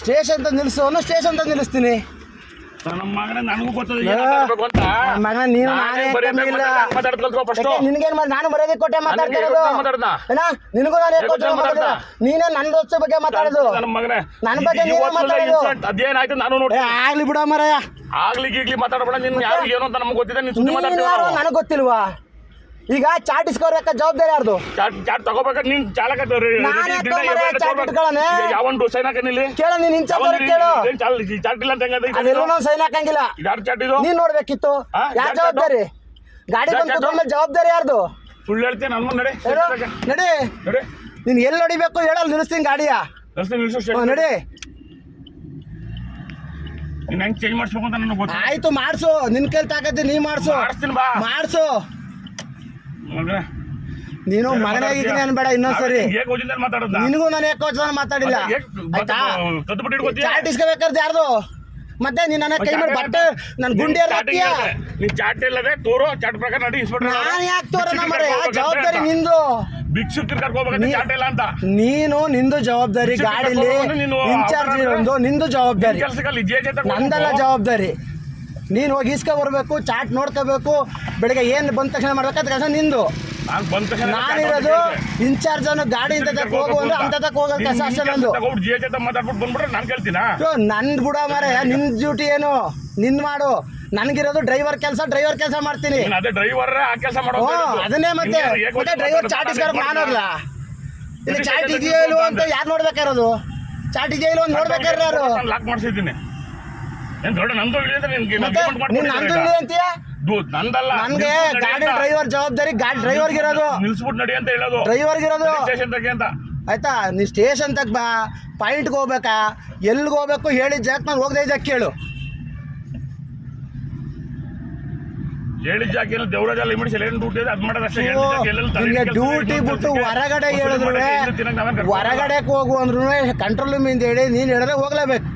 Station ನಿಲ್ಲಿಸು ಅನ್ನೋ station ನಿಲ್ಲಿಸ್ತೀನಿ. ನಮ್ಮ ಮಗನ ನನಗೂ ಗೊತ್ತದ ಮಗನ ನೀನು ನಿನ್ಗೇನ್ ನಾನು ಮರ್ಯಾದೆ ಕೊಟ್ಟೆ ಮಾತಾಡ್ತಿರೋದು. ನಿನಗೂ ನಾನು ನೀನೇ ನನ್ನ ದೋಸ್ತ ಬಗ್ಗೆ ಮಾತಾಡೋದು, ನನ್ನ ಬಗ್ಗೆ ನೀನೇ ಮಾತಾಡೋದು. ಅದೇನಾಯ್ತು ನಾನು ನೋಡಿ ಆಗ್ಲಿ ಬಿಡ ಮರಯ್ಯ, ಆಗ್ಲಿ ಈಗ್ಲಿ ಮಾತಾಡಬೇಡ. ನೀನ್ ಯಾರು ಏನು ಅಂತ ನಮ್ಗೆ ಗೊತ್ತಿದೆ, ನೀನ್ ಸುದ್ದಿ ಮಾತಾಡ್ತೀವಿ. ನನಗೆ ಗೊತ್ತಿಲ್ವಾ? ಈಗ ಚಾಟ್ ಇಸ್ಕೋಬೇಕ ಜವಾಬ್ದಾರಿ ಯಾರ್ದು? ಚಾಟ್ ತಗೋಬೇಕ ನೀನ್ ಚಾಲಕ ಯಾವೊಂದು ಸೈನ್ ಹಾಕನಿಲ್ಲಿ ಕೇಳ, ನೀನ್ ಇನ್ಚಾರ್ಜ್ ಕೇಳು. ಚಾಟ್ ಇಲ್ಲ ಅಂತ ಅದೆಲ್ಲೂ ನಾವು ಸೈನ್ ಹಾಕಂಗಿಲ್ಲ. ಯಾರು ಚಾಟ್ ಇದು ನೀನ್ ನೋಡ್ಬೇಕಿತ್ತು. ಯಾರ್ ಜವಾಬ್ದಾರಿ? ಗಾಡಿ ಬಂದ ಜವಾಬ್ದಾರಿ ಯಾರ್ದು? ಸುಳ್ಳು ಹೇಳ್ತೀನಿ ನನ್ನ ನಡಿ ನಡಿ. ನೀನ್ ಎಲ್ಲಿ ನೋಡಿಬೇಕು ಹೇಳಲ್, ನಿಲ್ಲಿಸ್ತೀನಿ ಗಾಡಿಯ. ನಡಿ. ನೀನ್ ಹೆಂಗ್ ಚೇಂಜ್ ಮಾಡಿಸ್ಬೇಕು ಅಂತ ನನಗೆ ಗೊತ್ತು. ಆಯ್ತು ಮಾಡ್ಸು, ನಿನ್ ಕೈಲಿ ತಾಕತ್ತೆ ನೀ ಮಾಡ್ಸು. ಮಾಡ್ಸು. ನೀನು ಮಗನಾಗಿದ್ದೀನಿ ಅನ್ಬೇಡ ಇನ್ನೊಂದ್ಸರಿ. ನಿನಗೂ ನಾನು ಯಾಕೆ ಮಾತಾಡಿಲ್ಲ ಆಯ್ತಾ? ಚಾಟ್ ಇಸ್ಕೋಬೇಕಾದ್ರೆ ಯಾರ್ದು? ಮತ್ತೆ ನೀನ್ ನನ್ನ ಕೈ ಮಾಡಿ ಬಟ್ಟೆ ನನ್ ಗುಂಡಿ ಚಾಟ್ ಇಲ್ಲದೆ ತೋರೋ ಚಾಟ್ ಪ್ರಕಾರ ನಡಿ. ನಾನು ಯಾಕೆ ತೋರೋಣ ಮರ? ಜವಾಬ್ದಾರಿ ನಿಂದು. ಭಿಕ್ಷುಕರು ಕರ್ಕೋಬೇಕು ಚಾಟ್ ಇಲ್ಲ ಅಂತ. ನೀನು ನಿಂದು ಜವಾಬ್ದಾರಿ, ಗಾಡಿಲಿ ಇನ್ಚಾರ್ಜ್ ಇರೋದು ನಿಂದು ಜವಾಬ್ದಾರಿ, ನಂದಲ್ಲ ಜವಾಬ್ದಾರಿ. ನೀನು ಹೋಗಿ ಇಸ್ಕೊ ಬರ್ಬೇಕು, ಚಾಟ್ ನೋಡ್ಕೋಬೇಕು, ಬೆಳಿಗ್ಗೆ ಏನು ಬಂದ ತಕ್ಷಣ ಮಾಡ್ಬೇಕಂತ ಕೆಲಸ ನಿಂದು. ನಾನಿರೋದು ಇನ್ಚಾರ್ಜ್ ಅನ್ನು ಗಾಡಿ ಇಂತ ಹೋಗು ಅಂದ್ರೆ ಅಂತ ಹೋಗೋ ಕೆಲಸ ಅಷ್ಟೇ ನಂದು. ನಂದ್ ಬಿಡ ಮಾರ, ನಿನ್ ಡ್ಯೂಟಿ ಏನು ನಿನ್ ಮಾಡು. ನನ್ಗಿರೋದು ಡ್ರೈವರ್ ಕೆಲಸ ಮಾಡ್ತೀನಿ. ಅದನ್ನೇ ಮತ್ತೆ ಡ್ರೈವರ್ ಚಾಟ್ ಇಸ್ಕೊಳಕ್ ನಾನು ಹೋಗ್ಲಾ? ಇಲ್ಲಿ ಚಾಟ್ ಇದೆಯೋ ಇಲ್ವೋ ಅಂತ ಯಾರು ನೋಡ್ಬೇಕಾರೋದು? ಚಾಟ್ ಇದೆಯೋ ಇಲ್ವೋ ನೋಡ್ಬೇಕಾದ್ರೆ ಯಾರು? ಲಾಕ್ ಮಾಡಿಸಿದ್ದೀನಿ. ನಂದು ಅಂತೀಯ? ನನ್ಗೆ ಗಾಡಿ ಡ್ರೈವರ್ ಜವಾಬ್ದಾರಿ, ಗಾಡಿ ಡ್ರೈವರ್ಗೆ ಇರೋದು. ನಿಲ್ಸ್ಬಿಟ್ಟು ನಡಿ ಅಂತ ಹೇಳೋದು ಡ್ರೈವರ್ಗೆ ಇರೋದು. ಅಂತ ಆಯ್ತಾ? ನೀ ಸ್ಟೇಷನ್ ತಗ ಬಾ, ಪಾಯಿಂಟ್ಗೆ ಹೋಗ್ಬೇಕಾ, ಎಲ್ಲಿಗೆ ಹೋಗ್ಬೇಕು ಹೇಳಿದ ಜಾಗ ನಾನು ಹೋಗದೆ ಜಾಗ ಕೇಳು. ಹೇಳಿದ ಜಾಗ ದೇವರಾಜ ಡ್ಯೂಟಿ ಇದೆ, ಅದು ಮಾಡೋದಷ್ಟೇ. ಡ್ಯೂಟಿ ಬಿಟ್ಟು ಹೊರಗಡೆ ಹೇಳಿದ್ರು, ಹೊರಗಡೆಗೆ ಹೋಗು ಅಂದ್ರೂ ಕಂಟ್ರೋಲ್ ರೂಮ್ ಇಂದ ಹೇಳಿ ನೀನು ಹೇಳಿದ್ರೆ ಹೋಗ್ಲೇಬೇಕು.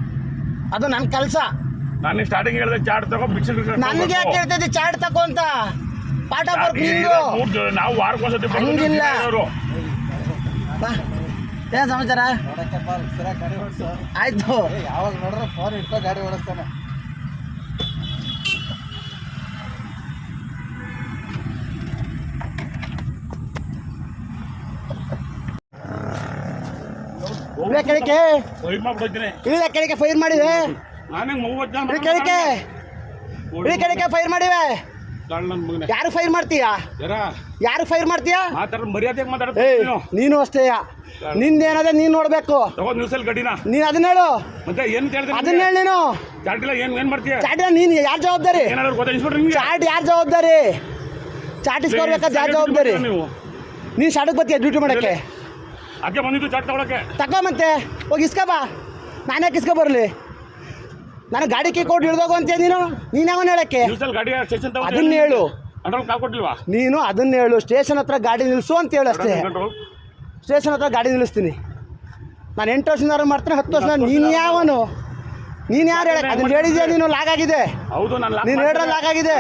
ಅದು ನನ್ನ ಕೆಲಸ. ನಾನು ಸ್ಟಾರ್ಟಿಂಗ್ ಹೇಳಿದೆ ಚಾಟ್ ತಗೋ, ನನಗೆ ಯಾಕೆ ಹೇಳ್ತೈತಿ ಚಾಟ್ ತಗೋ ಅಂತ? ಪಾಠ ಬರ್ಕ್ ನಿಂದು. ನಾವು ವಾರಕ್ಕೊಂದ್ಸತಿ ಹಂಗಿಲ್ಲ. ಏನ್ ಸಮಾಚಾರ? ಆಯ್ತು. ಯಾವಾಗ ನೋಡ್ರೆ ಫೋನ್ ಇಟ್ಕೋ ಗಾಡಿ ಓಡಿಸ್ತಾನೆ. ಕೆಳಗೆ ಫೈರ್ ಮಾಡಿವೆ. ಕೆಳಗೆ ಫೈರ್ ಮಾಡಿವೆ. ಯಾರು ಫೈರ್ ಮಾಡ್ತೀಯಾ? ಯಾರು ಫೈರ್ ಮಾಡ್ತೀಯಾ? ನೀನು ಅಷ್ಟೇ. ನಿಂದೇನದೆ ನೀನ್ ನೋಡ್ಬೇಕು. ನೀನ್ ಅದನ್ನ ಹೇಳು. ಅದನ್ನ ಹೇಳಿ ನೀನು. ಚಾಟ್ ನೀನ್ ಯಾರು ಜವಾಬ್ದಾರಿ? ಚಾಟ್ ಯಾರು ಜವಾಬ್ದಾರಿ? ಚಾಟ್ ಇಸ್ಕೊಡ್ಬೇಕಾದ್ರೆ ಯಾರು ಜವಾಬ್ದಾರಿ? ನೀನ್ ಶಾಡಕ್ ಬರ್ತೀಯ ಡ್ಯೂಟಿ ಮಾಡಕ್ಕೆ? ತಗೋ ಮತ್ತೆ ಹೋಗಿ ಇಸ್ಕೊ ಬಾ. ನಾನ್ಯಾಕೆ ಇಸ್ಕೊ ಬರ್ಲಿ? ನಾನು ಗಾಡಿ ಕೈ ಕೊಟ್ಟು ಹಿಡ್ದೋಗು ಅಂತೀಯ ನೀನು? ನೀನು ಯಾವನ್ ಹೇಳಕ್ಕೆ? ಅದನ್ನ ಹೇಳು. ನೀನು ಅದನ್ನ ಹೇಳು. ಸ್ಟೇಷನ್ ಹತ್ರ ಗಾಡಿ ನಿಲ್ಲಿಸು ಅಂತ ಹೇಳು ಅಷ್ಟೇ. ಸ್ಟೇಷನ್ ಹತ್ರ ಗಾಡಿ ನಿಲ್ಲಿಸ್ತೀನಿ. ನಾನು 8 ವರ್ಷದಿಂದ ಮಾಡ್ತೀನಿ, 10 ವರ್ಷ. ನೀನು ಯಾವನು? ನೀನು ಯಾರು ಹೇಳಕ್ಕೆ? ಅದನ್ನ ಹೇಳಿದ್ಯಾ ನೀನು? ಲಾಗಾಗಿದೆ. ನೀನು ಹೇಳ್ರೆ ಲಾಗಾಗಿದೆ.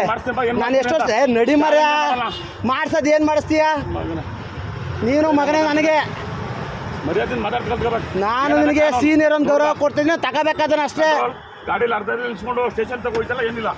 ನಾನು ಎಷ್ಟು ವರ್ಷ ನಡಿ ಮರ ಮಾಡ್ಸೋದು ಏನು ಮಾಡಿಸ್ತೀಯ ನೀನು? ಮಗನೇ ನನಗೆ ನಾನು ನಿನಗೆ ಸೀನಿಯರ್ ಒಂದು ಗೌರವ ಕೊಡ್ತೀನಿ, ತಗೋಬೇಕಾದ್ರೆ ಅಷ್ಟೇ. ಗಾಡಿಲಿ ಅರ್ಧ ನಿಲ್ಸ್ಕೊಂಡು ಸ್ಟೇಷನ್ ತಗೋಯ್ತಲ್ಲ ಏನಿಲ್ಲ.